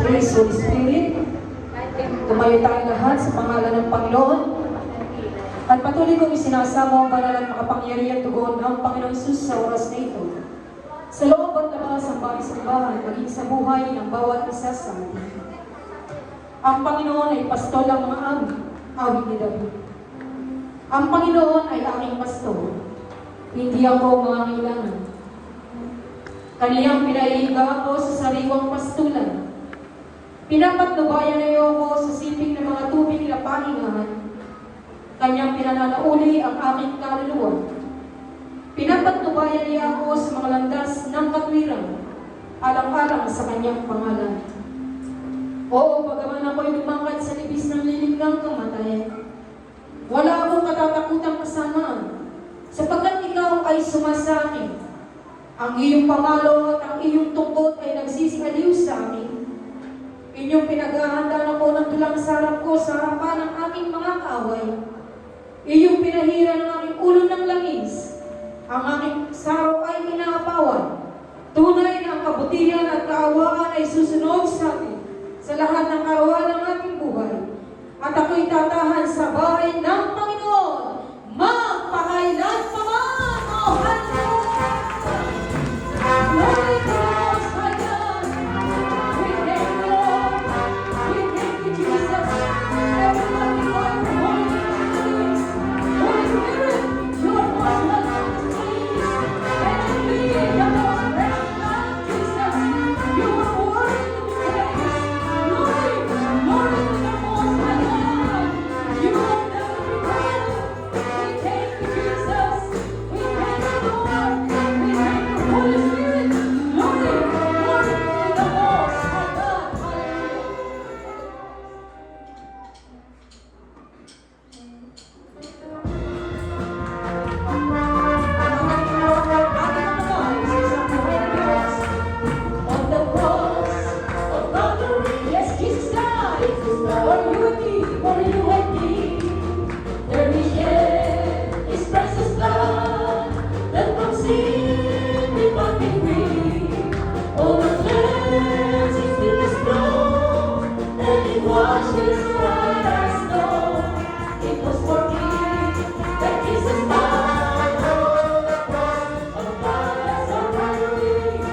Praise Holy Spirit. Tumayo tayo lahat sa pangalan ng Panginoon. At patuloy kong isinasamo ang banal at makapangyarihang tugon ng Panginoon Sus sa oras na ito. Sa loob at labas ng bahay simbahan, maging sa buhay ng bawat isa sa atin. Ang Panginoon ay pastol ng mga awit ni David. Ang Panginoon ay aking pastol. Hindi ako mangangailangan. Kaniyang pinaihiga ako sa sariwang pastulan. Pinapatnubayan niyo ako sa siping ng mga tubig na pahingahan. Kanyang pinananauli ang aking kaluluwa. Pinapatnubayan niya ako sa mga landas ng katwiran, alang-alang sa kanyang pangalan. Oo, bagaman ako'y lumangkad sa libis ng liliglang kamatayan, wala akong katatakutang kasama, sapagkat ikaw ay sumasakin. Ang iyong pamalo at ang iyong tungkod ay nagsisialiw sa akin. Inyong pinaghahandaan ako ng tulang sarap ko sa harapan ng aking mga kaaway. Iyong pinahira ng aking ulo ng langis. Ang aking saro ay inaapawan. Tunay na ang kabutihan at kaawaan ay susunod sa akin sa lahat ng arawan ng ating buhay. At ako'y tatahan sa bahay ng Panginoon magpakailan pa man. Oh, hallelujah! Glory to the Most High God. We thank you, Lord. We thank you, Jesus. Everyone before your holy names. Holy Spirit, you are most welcome to please. And I plead the most precious blood of Jesus. You are worthy to be praised. Glory, glory to the Most High God. You will never be greater. We thank you, Jesus. We thank you, Lord. We thank you, Holy Spirit. Glory, glory to the Most High God. On the cross of Calvary, yes, Jesus died for you and me, for you and me. There He shed His precious blood, that from sin we might be free. All the cleansing in His blood, and it washed us white as snow. It was for me that Jesus died on the cross of Calvary.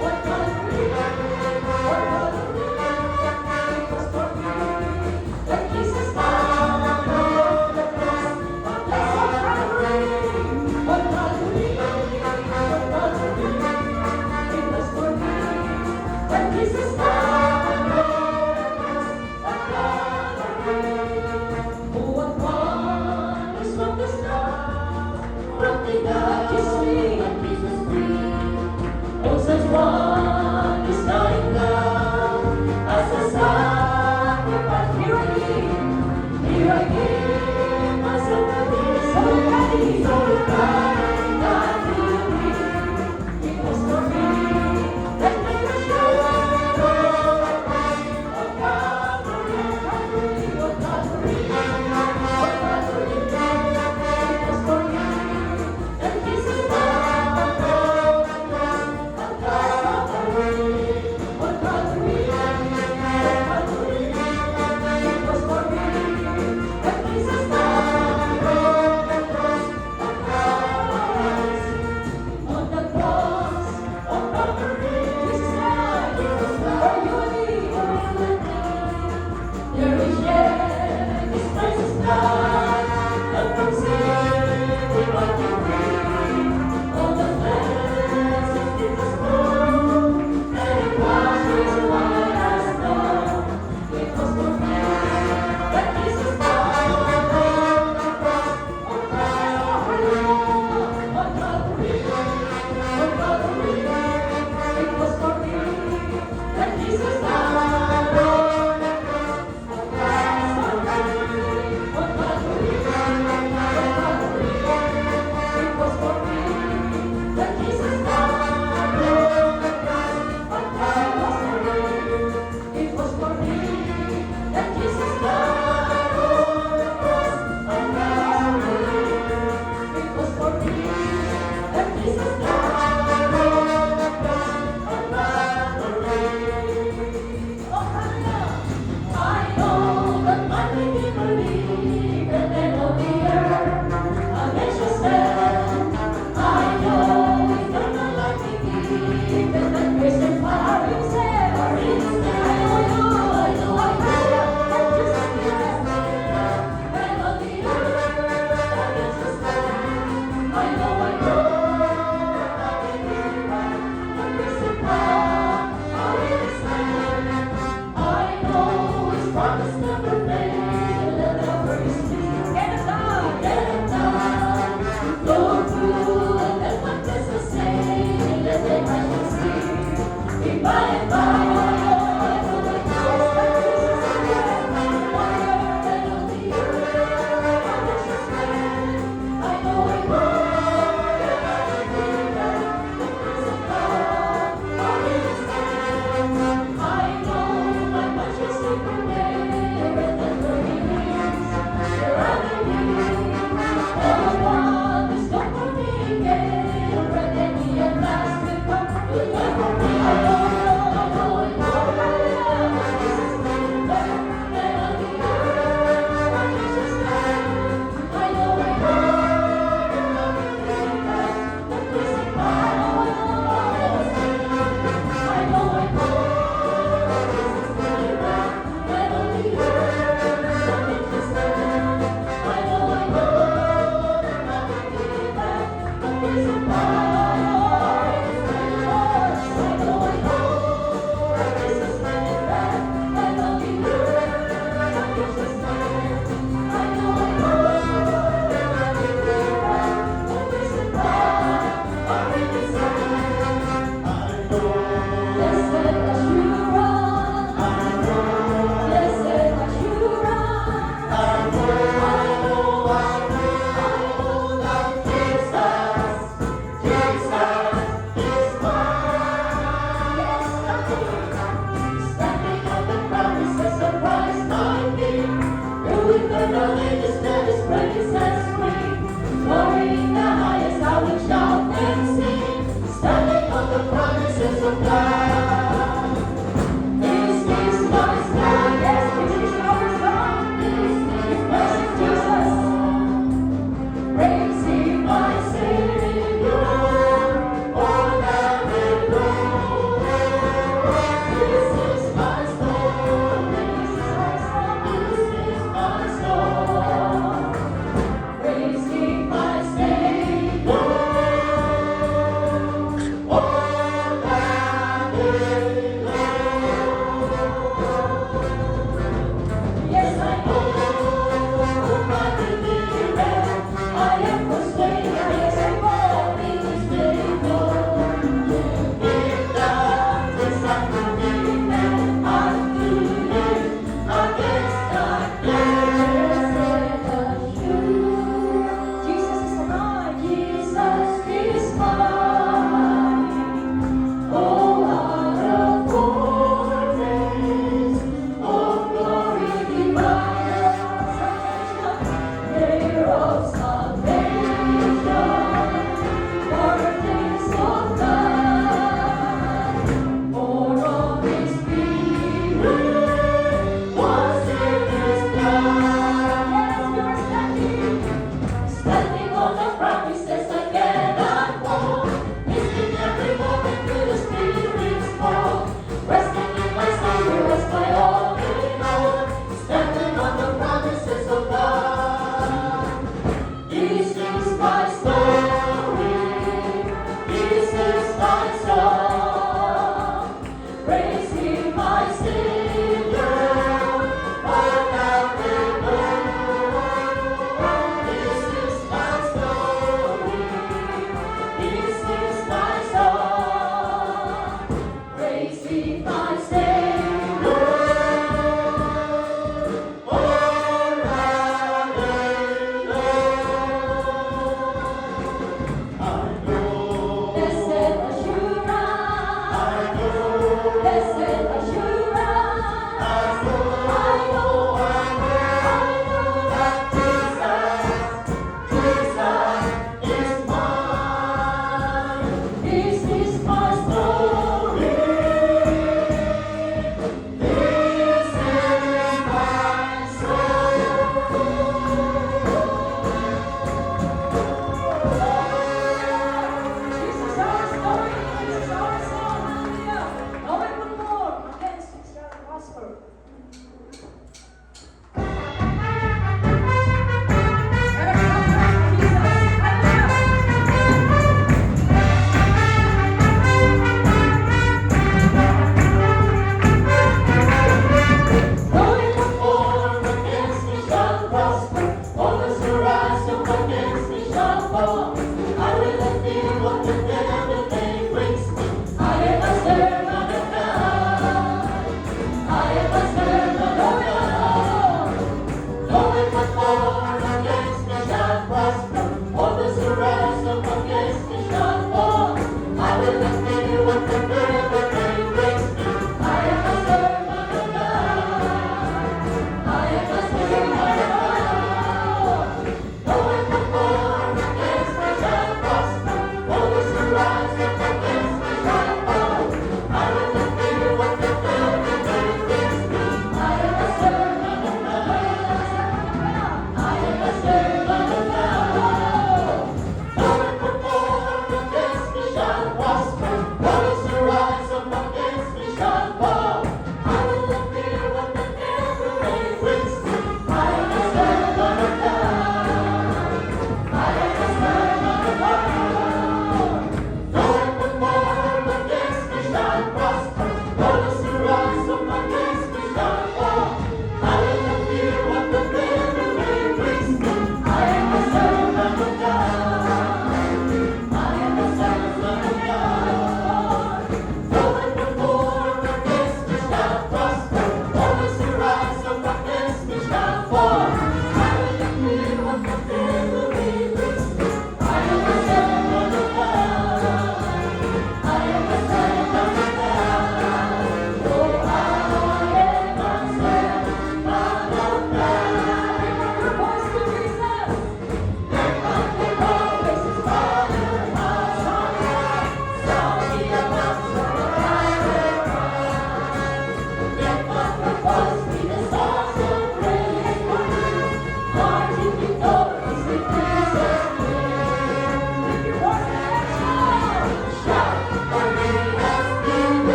What Calvary, what Calvary. It was for me that Jesus died.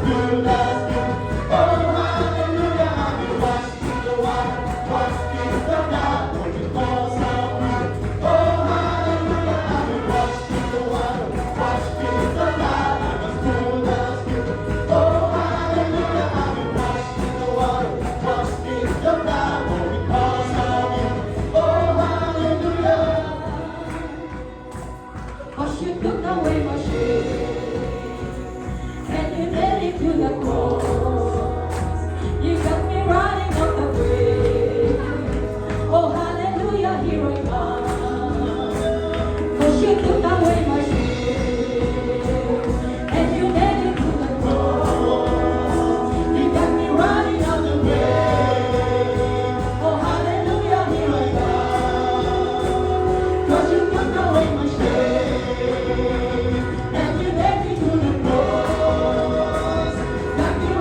good, that's good. Oh, hallelujah, I've been washed in the water, washed in the blood, oh, because of you. Oh, hallelujah, I've been washed in the water, washed in the blood, I'm as good as good. Oh, hallelujah, I've been washed in the water, washed in the blood, oh, because of you. Oh, hallelujah. Cause you took away my shame and you nailed it to the cross. You got me running on the grave. Oh hallelujah, here I come. Cause you took away my shame and you nailed it to the cross. You got me running on the grave. Oh hallelujah, here I come. Cause you took away my shame. And you led me to the cross, got me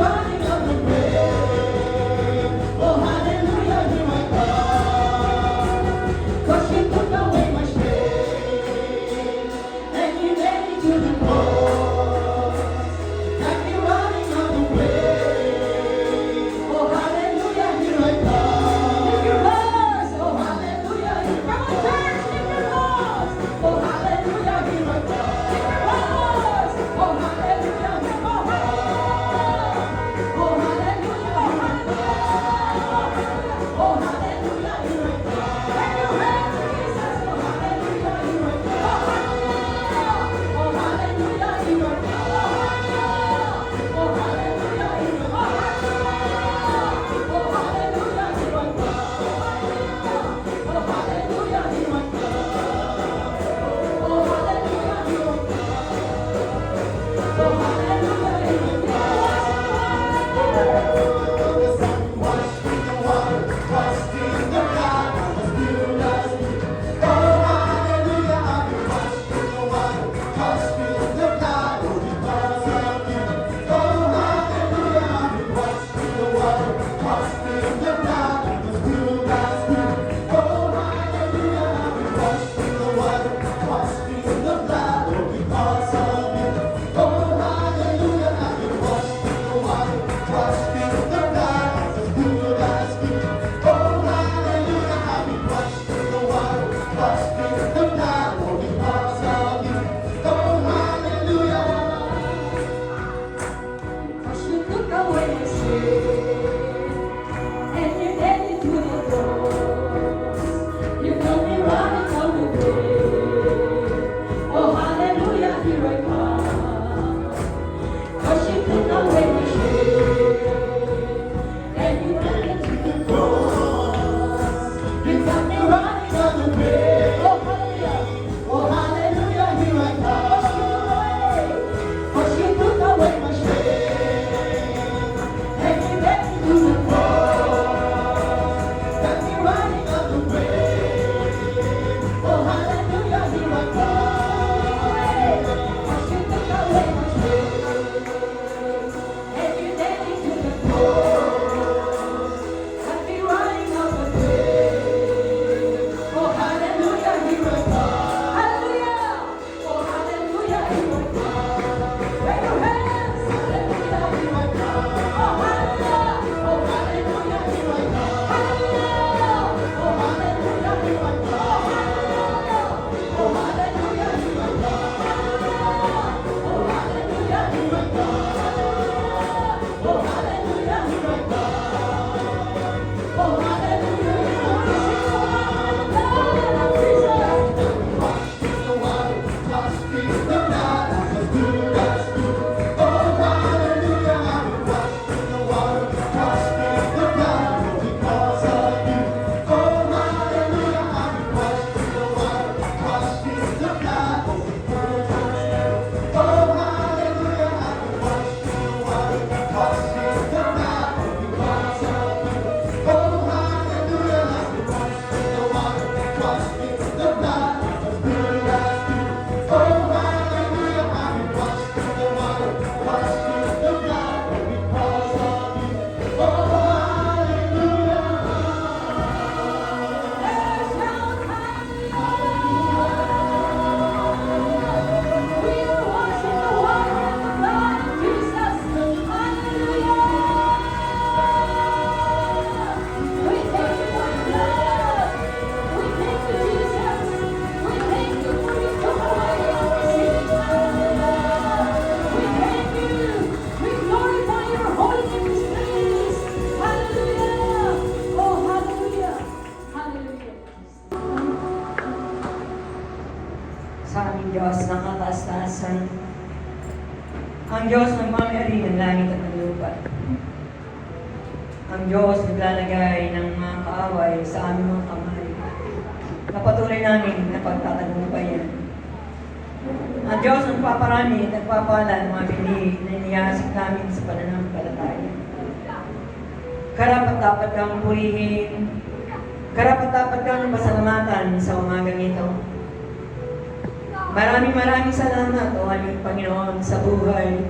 may-ari ng langit at ng lupa. Ang Diyos naglalagay ng mga kaaway sa aming mga kamay. Napatuloy namin na pagtatagumpayan. Ang Diyos ang paparami at nagpapala ng mga binig na iniyasik namin sa pananampalataya. Karapat-dapat kang purihin, karapat-dapat kang pasalamatan sa umagang ito. Maraming salamat, O aming Panginoon, sa buhay.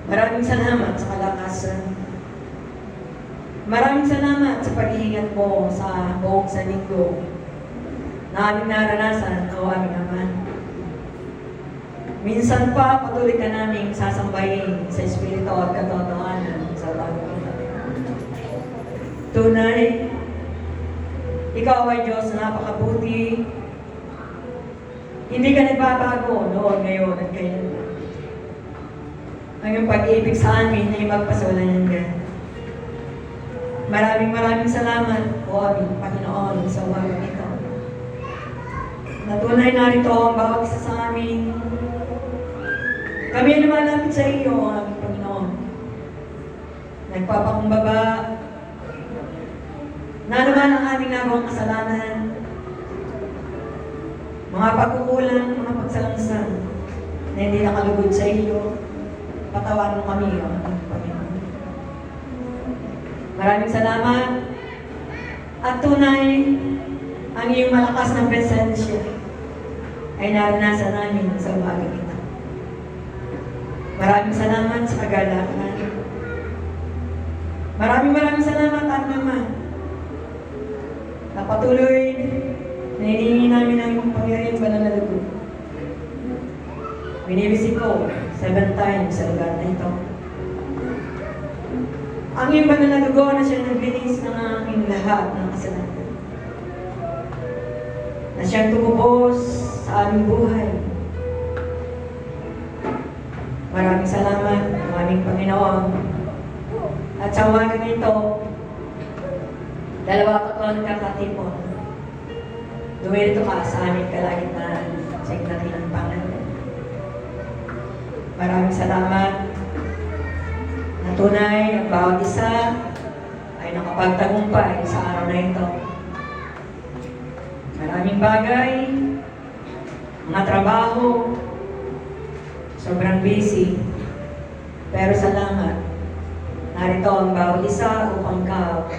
Maraming salamat sa kalakasan. Maraming salamat sa pag-iingat mo sa buong linggo na aming naranasan, O aming Ama. Minsan pa patuloy ka naming sasambahin sa Espiritu at katotohanan sa bagong ito. Tunay, Ikaw ay Diyos na napakabuti. Hindi ka nagbabago noon, ngayon at kailanman. Ang iyong pag-ibig sa amin ay magpasawalan hanggan. Maraming salamat, O aming Panginoon, sa umagang ito. Natunay narito ang bawat isa sa amin. Kami ay lumalapit sa iyo, O aming Panginoon. Nagpapakumbaba na naman ang aming nagawang kasalanan, mga pagkukulang, mga pagsalamsan na hindi nakalugod sa iyo. Patawarin mo kami, O aming Panginoon. Maraming salamat at tunay ang iyong malakas na presensya ay naranasan namin sa umagang ito. Maraming salamat sa kagalakan. Maraming salamat, Ama, na patuloy na hinihingi namin ang iyong Panginoon banal na dugo. Binibisik ko 7 times sa lugar na ito. Ang iyong banal na dugo na siya naglinis ng aming lahat ng kasalanan. Na siyang tumubos sa aming buhay. Maraming salamat, aming Panginoon. At sa umagang ito, 2 kakatipon. Dumito ka sa aming kalagitnaan sa ikdakilang pangalan. Maraming salamat. Na tunay, ang bawat isa ay nakapagtagumpay sa araw na ito. Maraming bagay, mga trabaho, sobrang busy. Pero salamat, narito ang bawat isa upang ikaw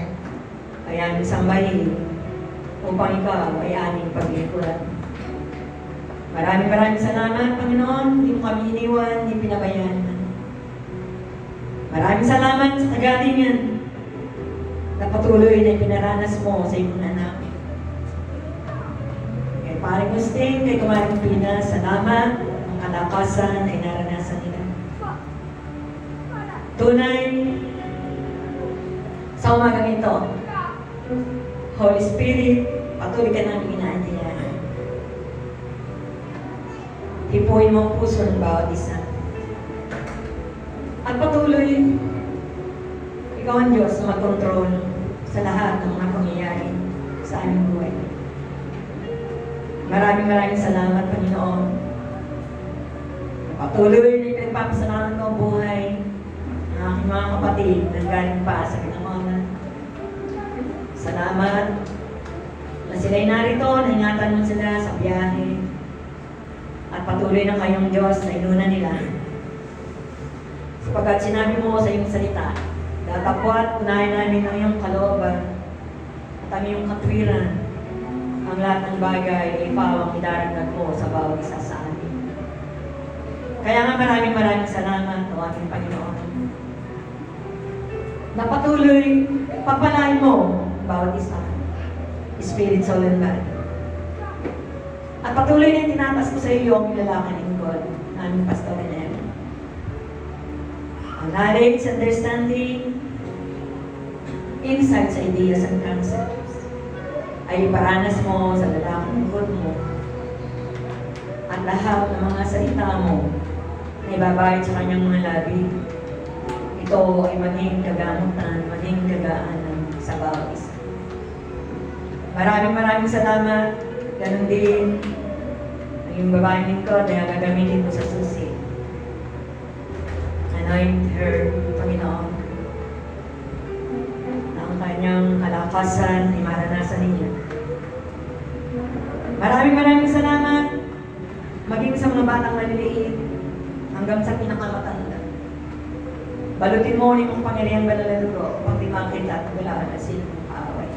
ay aming sambahin, upang ikaw ay aming paglikuran. Maraming salamat, Panginoon. Hindi mo kami iniwan, hindi pinabayaan. Maraming salamat sa kagalingan na patuloy na pinaranas mo sa iyong anak. Kay Paring Agustin, kay Kumaring Pina, salamat. Ang kalakasan ay naranasan nila. Tunay, sa umagang ito, Holy Spirit, patuloy ka namin inaanyayahan. Hipuin mo ang puso ng bawat isa. At patuloy, ikaw ang Diyos na mag-control sa lahat ng mga pangyayari sa aming buhay. Maraming salamat, Panginoon. Patuloy na ipagpapasalamat ko ang buhay ng aking mga kapatid na galing pa sa kinamaman. Salamat na sila'y narito, naingatan mo sila sa biyahe. At patuloy na kayong Diyos na inuna nila. Sapagkat sinabi mo sa iyong salita, datapwat, unahin namin ang iyong kalooban at ang iyong katwiran. Ang lahat ng bagay ay pawang idaragdag mo sa bawat isa sa amin. Kaya nga maraming salamat, O aming Panginoon. Na patuloy, pagpalain mo bawat isa. Spirit, soul, and body. At patuloy na tinatas ko sa iyo ang nilalakad ng God, aming Pastor and Emma. Ang knowledge, understanding, insights, ideas, and concepts ay iparanas mo sa lalaking God mo. At lahat ng mga salita mo na ibabayad sa kanyang mga labi, ito ay maging kagamutan, maging kagaanan sa bawat isa. Maraming salamat. Ganon din ang iyong babaeng lingkod na gagamitin mo sa susi. Anoint her, Panginoon. Na ang kanyang kalakasan ay maranasan ninyo. Maraming salamat. Maging sa mga batang maliliit hanggang sa pinakamatanda. Balutin mo ang pangyarihang banal na dugo upang di makita at wala na silang kaaway.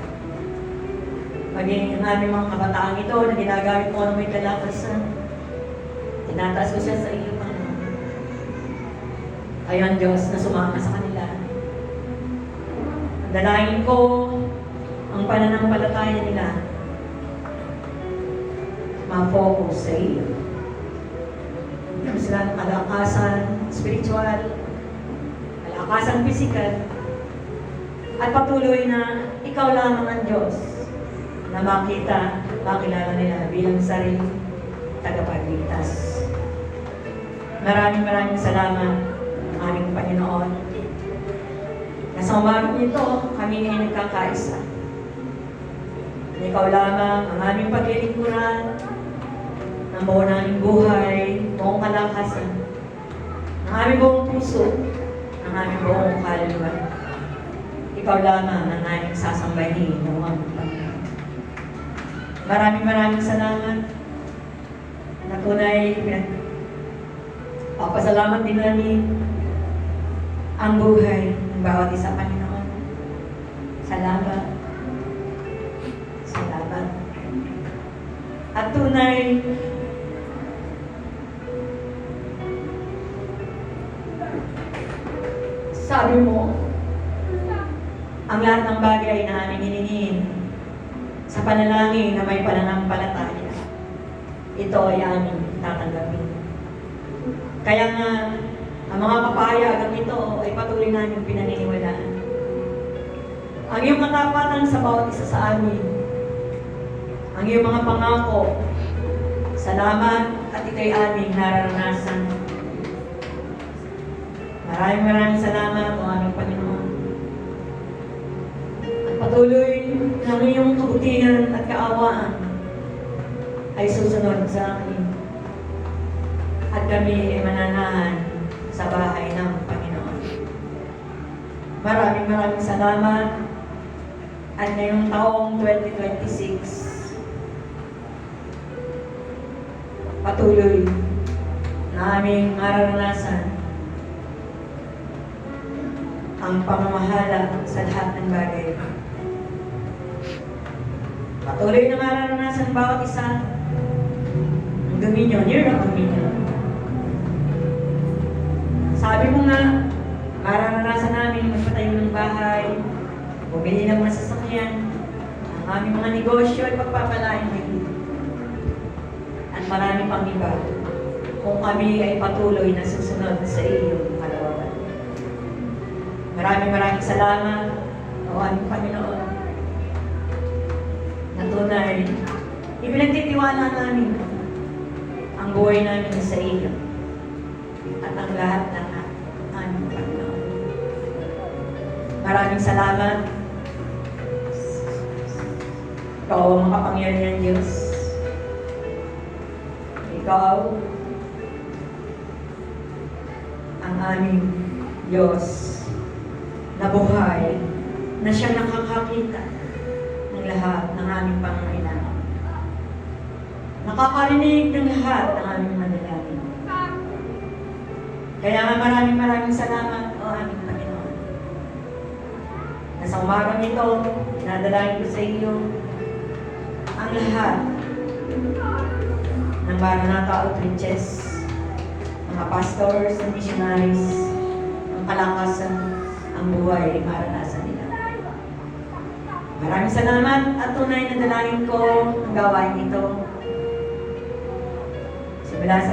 Maging ang aming mga kabataang ito na ginagamit mo ng may kalakasan. Tinataas ko siya sa iyo, Panginoon. Kayo ang Diyos na sumama sa kanila. Dalangin ko ang pananampalataya nila ma-focus sa iyo. Hindi sila ng kalakasan spiritual, kalakasan physical, at patuloy na ikaw lamang ang Diyos na makilala nila bilang sariling tagapagligtas. Maraming salamat, aming Panginoon. Na sa umagang ito, kami ay nagkakaisa. Ikaw lamang ang aming paglilingkuran, ang buo naming buhay, buong kalakasan, ang aming buong puso, ang aming buong kaluluwa. Ikaw lamang ang aming sasambahin ng aming Panginoon. Maraming salamat na tunay papasalamat din namin ang buhay ng bawat isa, Panginoon. Salamat. At tunay, sabi mo, ang lahat ng bagay na aming hiningin sa panalangin na may pananampalataya, ito ay aming tatanggapin. Kaya nga, ang mga kapahayagang ito ay patuloy namin pinaniniwalaan. Ang iyong katapatan sa bawat isa sa amin, ang iyong mga pangako, salamat at ito'y aming nararanasan. Maraming salamat, o aming Panginoon. At patuloy ng iyong kabutihan at kaawaan ay susunod sa amin. At kami ay mananahan sa bahay ng Panginoon. Maraming salamat. At ngayong taong 2026, patuloy na aming mararanasan ang pamamahala sa lahat ng bagay. Patuloy na mararanasan bawat isa ang dominion, year of dominion. Sabi mo nga, mararanasan namin magpatayo ng bahay, bumili ng mga sasakyan, ang aming mga negosyo ay pagpapalain ng ito. At marami pang iba kung kami ay patuloy na susunod sa iyong kalawakan. Maraming salamat, o aming Panginoon, na tunay, ipinagtitiwala namin ang buhay namin sa iyo at ang lahat ng aming Panginoon. Maraming salamat. Ikaw ang makapangyarihan Diyos. Ikaw ang aming Diyos na buhay, na siyang nakakakita ng lahat ng aming pangangailangan. Nakakarinig ng lahat ng aming manalangin. Kaya nga maraming salamat, o aming Panginoon. Na sa umagang ito, dinadalangin ko sa iyo ang lahat ng Maranatha outreaches, mga pastors and missionaries, ang kalakasan, ang buhay ay maranasan nila. Maraming salamat at tunay na dalangin ko ang gawain ito.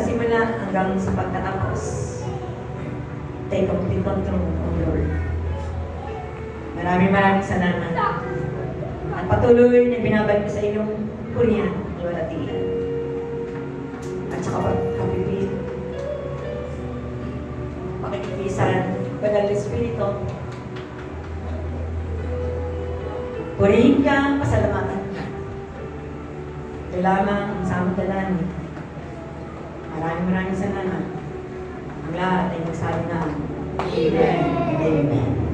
Simula hanggang sa pagtatapos. Take complete control, O Lord. Maraming salamat. At patuloy na binabalik ko sa iyong purihan, iwalatian. At saka pagkapipil, pakikipisan, Banal na Espiritu. Purihin ka, pasalamatan ka. Ito lamang ang samang dalangin. Maraming salamat. Ang lahat ay nagsabi na Amen. Amen.